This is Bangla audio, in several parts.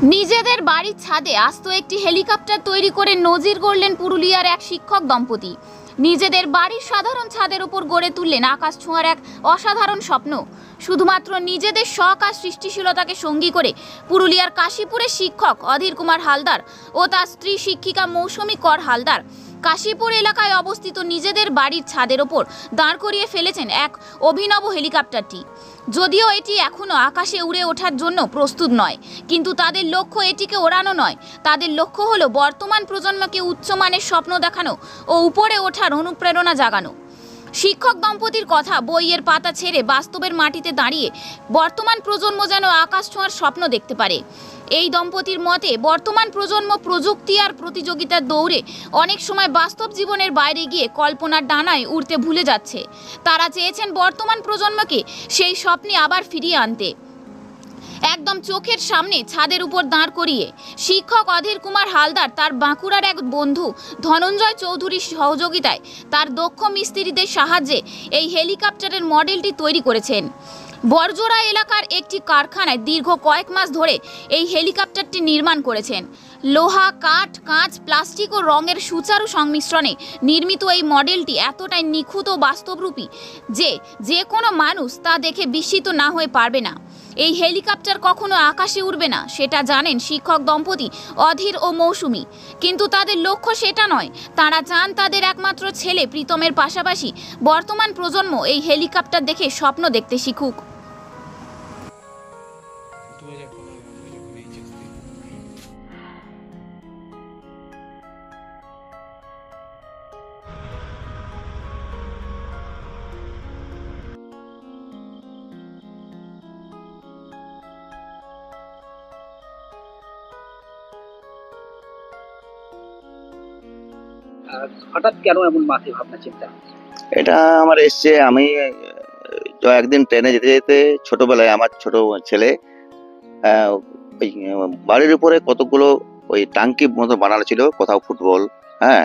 নিজেদের বাড়ির ছাদে আস্ত একটি হেলিকপ্টার তৈরি করে নজির গড়লেন পুরুলিয়ার এক শিক্ষক দম্পতি। নিজেদের বাড়ির সাধারণ ছাদের উপর গড়ে তুললেন আকাশ ছোঁয়ার এক অসাধারণ স্বপ্ন। শুধুমাত্র নিজেদের শখ আর সৃষ্টিশীলতাকে সঙ্গী করে পুরুলিয়ার কাশীপুরের শিক্ষক অধীর কুমার হালদার ও তার স্ত্রী শিক্ষিকা মৌসুমী কর হালদার কাশীপুর এলাকায় অবস্থিত নিজেদের বাড়ির ছাদের ওপর দাঁড় করিয়ে ফেলেছেন এক অভিনব হেলিকপ্টারটি। যদিও এটি এখনও আকাশে উড়ে ওঠার জন্য প্রস্তুত নয়, কিন্তু তাদের লক্ষ্য এটিকে ওড়ানো নয়। তাদের লক্ষ্য হলো বর্তমান প্রজন্মকে উচ্চমানের স্বপ্ন দেখানো ও উপরে ওঠার অনুপ্রেরণা জাগানো। শিক্ষক দম্পতির কথা, বইয়ের পাতা ছেড়ে বাস্তবের মাটিতে দাঁড়িয়ে বর্তমান প্রজন্ম যেন আকাশ ছোঁয়ার স্বপ্ন দেখতে পারে। এই দম্পতির মতে বর্তমান প্রজন্ম প্রযুক্তি আর প্রতিযোগিতার দৌড়ে অনেক সময় বাস্তব জীবনের বাইরে গিয়ে কল্পনার ডানায় উড়তে ভুলে যাচ্ছে। তারা চেয়েছেন বর্তমান প্রজন্মকে সেই স্বপ্নে আবার ফিরিয়ে আনতে। একদম চোখের সামনে ছাদের উপর দাঁড় করিয়ে শিক্ষক অধীর কুমার হালদার তার বাঁকুড়ার এক বন্ধু ধনঞ্জয় চৌধুরীর সহযোগিতায় তার দক্ষ মিস্ত্রিদের সাহায্যে এই হেলিকপ্টারের মডেলটি তৈরি করেছেন। বরজোড়া এলাকার একটি কারখানায় দীর্ঘ কয়েক মাস ধরে এই হেলিকপ্টারটি নির্মাণ করেছেন। লোহা, কাঠ, কাঁচ, প্লাস্টিক ও রঙের সুচারু সংমিশ্রণে নির্মিত এই মডেলটি এতটাই নিখুঁত ও বাস্তবরূপী যে কোনো মানুষ তা দেখে বিস্মিত না হয়ে পারবে না। এই হেলিকপ্টার কখনো আকাশে উড়বে না, সেটা জানেন শিক্ষক দম্পতি অধীর ও মৌসুমী। কিন্তু তাদের লক্ষ্য সেটা নয়। তারা চান তাদের একমাত্র ছেলে প্রীতমের পাশাপাশি বর্তমান প্রজন্ম এই হেলিকপ্টার দেখে স্বপ্ন দেখতে শিখুক। হঠাৎ কেন এমন মাথায় ভাবনা চিন্তা? এটা আমার এসছে, আমি তো একদিন ট্রেনে যেতে যেতে ছোটবেলায় আমার ছোট ছেলে ওই বাড়ির উপরে কতগুলো ওই টাঙ্কি মতো বানানো ছিল, কোথাও ফুটবল, হ্যাঁ,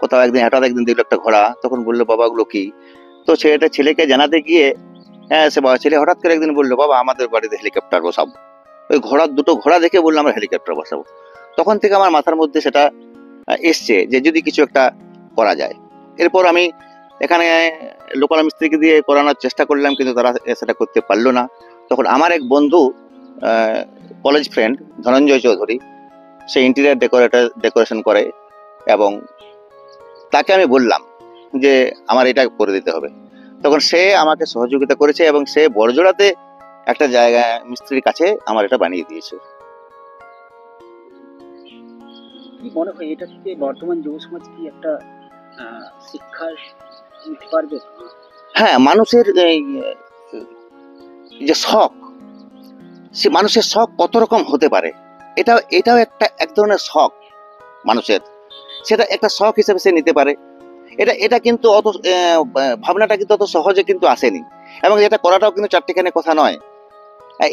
কোথাও একদিন হঠাৎ একদিন দেখলো একটা ঘোড়া, তখন বললো বাবা ওগুলো কি? তো ছেলেকে জানাতে গিয়ে ছেলে হঠাৎ করে একদিন বললো বাবা আমাদের বাড়িতে হেলিকপ্টার বসাবো। ওই দুটো ঘোড়া দেখে বললো আমরা হেলিকপ্টার বসাবো। তখন থেকে আমার মাথার মধ্যে সেটা এসছে যে যদি কিছু একটা করা যায়। এরপর আমি এখানে লোকাল মিস্ত্রিকে দিয়ে করানোর চেষ্টা করলাম, কিন্তু তারা সেটা করতে পারলো না। তখন আমার এক বন্ধু, কলেজ ফ্রেন্ড ধনঞ্জয় চৌধুরী, সে ইন্টেরিয়ার ডেকোরেশন করে, এবং তাকে আমি বললাম যে আমার এটা করে দিতে হবে। তখন সে আমাকে সহযোগিতা করেছে এবং সে বড়জোড়াতে একটা জায়গা মিস্ত্রির কাছে আমার এটা বানিয়ে দিয়েছে। কি মনে হয় এটা থেকে বর্তমান যুব সমাজ কি একটা শিক্ষা নিতে পারবে? হ্যাঁ, মানুষের যে শখ, সে মানুষের শখ কত রকম হতে পারে, এটাও এক ধরনের শখ মানুষের, সেটা একটা শখ হিসেবে সে নিতে পারে। এটা কিন্তু অত ভাবনাটা কিন্তু অত সহজে কিন্তু আসেনি, এবং এটা করাটাও কিন্তু চারটিখানি কথা নয়।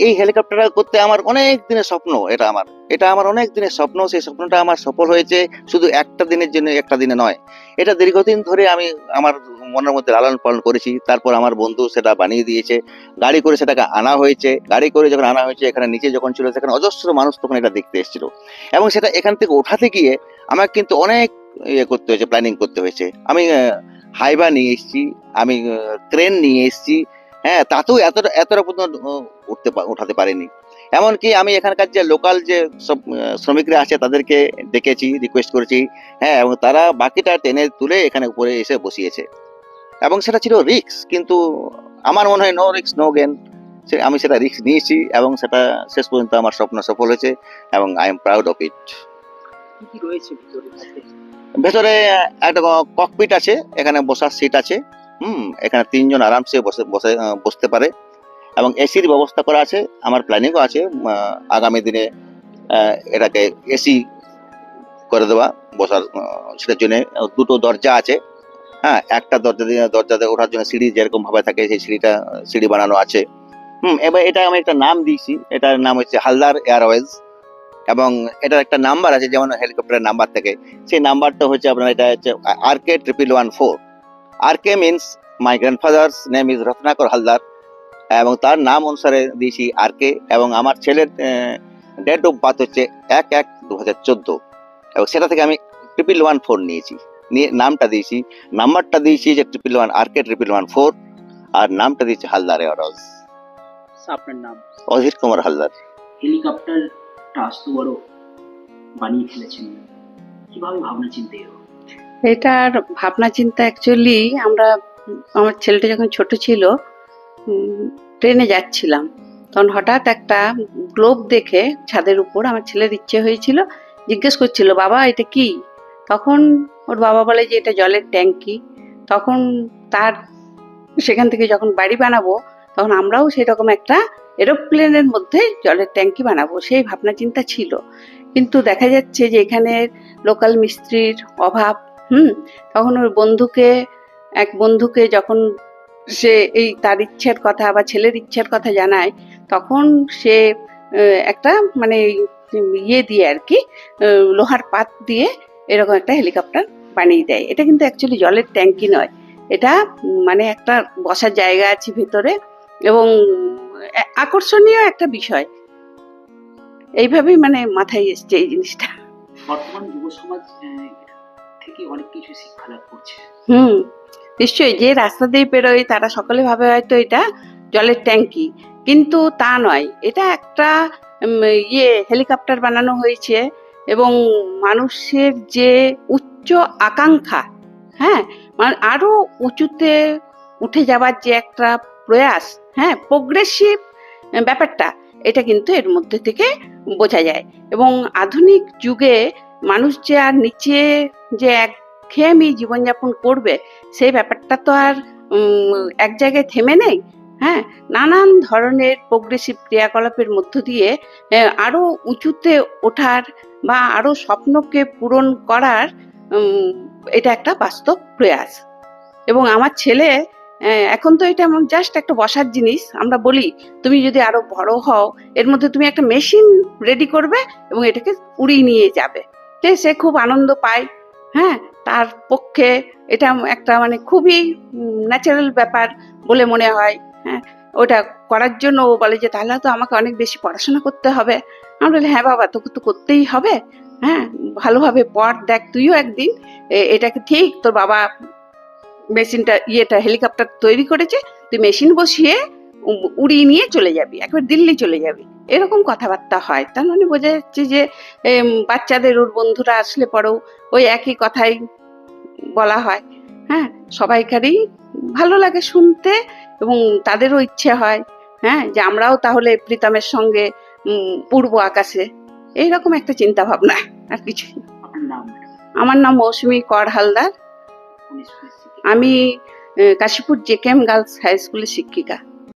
এই হেলিকপ্টার করতে আমার অনেক দিনের স্বপ্ন, এটা আমার অনেক দিনের স্বপ্ন। সেই স্বপ্নটা আমার সফল হয়েছে শুধু একটা দিনের জন্য, একটা দিনে নয়। এটা দীর্ঘদিন ধরে আমি আমার মনের মধ্যে লালন পালন করেছি। তারপর আমার বন্ধু সেটা বানিয়ে দিয়েছে, গাড়ি করে সেটাকে আনা হয়েছে। গাড়ি করে যখন আনা হয়েছে, এখানে নিচে যখন ছিল সেখানে অজস্র মানুষ তখন এটা দেখতে এসেছিল, এবং সেটা এখান থেকে ওঠাতে গিয়ে আমার কিন্তু অনেক করতে হয়েছে, প্ল্যানিং করতে হয়েছে। আমি হাইবা নিয়ে এসেছি, আমি ক্রেন নিয়ে এসেছি, হ্যাঁ, তাতেও এতটা পর্যন্ত উঠাতে পারেনি। এমনকি আমি এখানকার যে লোকাল যে সব শ্রমিকরা আছে তাদেরকে ডেকেছি, রিকোয়েস্ট করেছি, হ্যাঁ, এবং তারা বাকিটা টেনে তুলে এখানে উপরে এসে বসিয়েছে। এবং সেটা ছিল রিস্ক, কিন্তু আমার মনে হয় নো রিস্ক নো গেন। আমি সেটা রিস্ক নিয়েছি এবং সেটা শেষ পর্যন্ত আমার স্বপ্ন সফল হয়েছে, এবং I am proud of it. কি কি রয়েছে ভেতরে? একটা ককপিট আছে, এখানে বসার সিট আছে, এখানে 3 জন আরামসে বসতে পারে, এবং এসির ব্যবস্থা করা আছে। আমার প্ল্যানিংও আছে আগামী দিনে এটাকে এসি করে দেওয়া, বসার সেটার জন্য। 2টো দরজা আছে, হ্যাঁ, একটা দরজাতে ওঠার জন্য সিঁড়ি যেরকম ভাবে থাকে সেই সিঁড়ি বানানো আছে। এবার এটা আমি একটা নাম দিয়েছি, এটার নাম হচ্ছে হালদার এয়ারওয়েজ, এবং এটার একটা নাম্বার আছে, যেমন হেলিকপ্টারের নাম্বার থাকে, সেই নাম্বারটা হচ্ছে আপনার, এটা হচ্ছে RK1114। RK means my grandfathers name is Ratnakar Haldar, এবং তার নাম অনুসারে দিয়েছি RK। এবং আমার ছেলের ডেট অফ বার্থ হচ্ছে 1/1/2014, এবং সেটা থেকে আমি 1114 নিয়েছি, নিয়ে নামটা দিয়েছি, নাম্বারটা দিয়েছি যে 111 RK 1114, আর নামটা দিয়েছি হালদার এয়ারজ, স্যার, আপনার নাম? অধীর কুমার হালদার। হেলিকপ্টারটা আস্ত বড় বানিয়ে ফেলেছেন, কিভাবে ভাবনা চিন্তা এলো? এটার ভাবনা চিন্তা অ্যাকচুয়ালি আমার ছেলেটা যখন ছোট ছিল, ট্রেনে যাচ্ছিলাম, তখন হঠাৎ একটা গ্লোব দেখে ছাদের উপর আমার ছেলের ইচ্ছে হয়েছিল, জিজ্ঞেস করছিল, বাবা এটা কি? তখন ওর বাবা বলে যে এটা জলের ট্যাঙ্কি। তখন তার সেখান থেকে যখন বাড়ি বানাবো, তখন আমরাও সেরকম একটা এরোপ্লেনের মধ্যে জলের ট্যাঙ্কি বানাবো, সেই ভাবনা চিন্তা ছিল। কিন্তু দেখা যাচ্ছে যে এখানে লোকাল মিস্ত্রির অভাব। তখন ওর এক বন্ধুকে যখন সে এই তার ইচ্ছের কথা বা ছেলের ইচ্ছের কথা জানায়, তখন সে একটা মানে ইয়ে দিয়ে আর কি, লোহার পাত দিয়ে এরকম একটা হেলিকপ্টার বানিয়ে দেয়। এটা কিন্তু অ্যাকচুয়ালি জলের ট্যাঙ্কি নয়, এটা মানে একটা বসার জায়গা আছে ভেতরে, এবং আকর্ষণীয় একটা বিষয়। এইভাবেই মানে মাথায় এসছে এই জিনিসটা। বর্তমান যুব সমাজ থেকে অনেক কিছু শিক্ষা লাভ করছে। নিশ্চয়ই, যে রাস্তা দিয়ে পেরোয় তারা সকলে ভাবে হয়তো এটা জলের ট্যাঙ্কি, কিন্তু তা নয়। এটা একটা হেলিকপ্টার বানানো হয়েছে, এবং মানুষের যে উচ্চ আকাঙ্ক্ষা, আরো উঁচুতে উঠে যাবার যে একটা প্রয়াস, প্রোগ্রেসিভ ব্যাপারটা, এটা কিন্তু এর মধ্যে থেকে বোঝা যায়। এবং আধুনিক যুগে মানুষ যে আর নিচে যে একঘেয়েমি জীবনযাপন করবে, সেই ব্যাপারটা তো আর এক জায়গায় থেমে নেই। নানান ধরনের প্রোগ্রেসিভ ক্রিয়াকলাপের মধ্য দিয়ে আরো উঁচুতে ওঠার বা আরো স্বপ্নকে পূরণ করার এটা একটা বাস্তব প্রয়াস। এবং আমার ছেলে এখন তো এটা জাস্ট একটা বসার জিনিস। আমরা বলি, তুমি যদি আরো বড় হও, এর মধ্যে তুমি একটা মেশিন রেডি করবে এবং এটাকে উড়িয়ে নিয়ে যাবে। সে খুব আনন্দ পায়। তার পক্ষে এটা একটা মানে খুবই ন্যাচারাল ব্যাপার বলে মনে হয়। ওটা করার জন্য ও বলে যে তাহলে তো আমাকে অনেক বেশি পড়াশোনা করতে হবে। আমরা বলি, হ্যাঁ বাবা, তোকে তো করতেই হবে। ভালোভাবে পড়, দেখ তুইও একদিন এটাকে, ঠিক তোর বাবা মেশিনটা হেলিকপ্টার তৈরি করেছে, তুই মেশিন বসিয়ে উড়িয়ে নিয়ে চলে যাবি, একবার দিল্লি চলে যাবি। এরকম কথাবার্তা হয়। তার মানে বোঝা যাচ্ছে যে বাচ্চাদের ওর বন্ধুরা আসলে পরেও ওই একই কথাই বলা হয়। সবাইকারই ভালো লাগে শুনতে, এবং তাদেরও ইচ্ছে হয় যে আমরাও তাহলে প্রীতমের সঙ্গে উড়বো আকাশে। এইরকম একটা চিন্তা ভাবনা, আর কিছু। আমার নাম মৌসুমী কর হালদার। আমি কাশীপুর JKM গার্লস হাই স্কুলের শিক্ষিকা।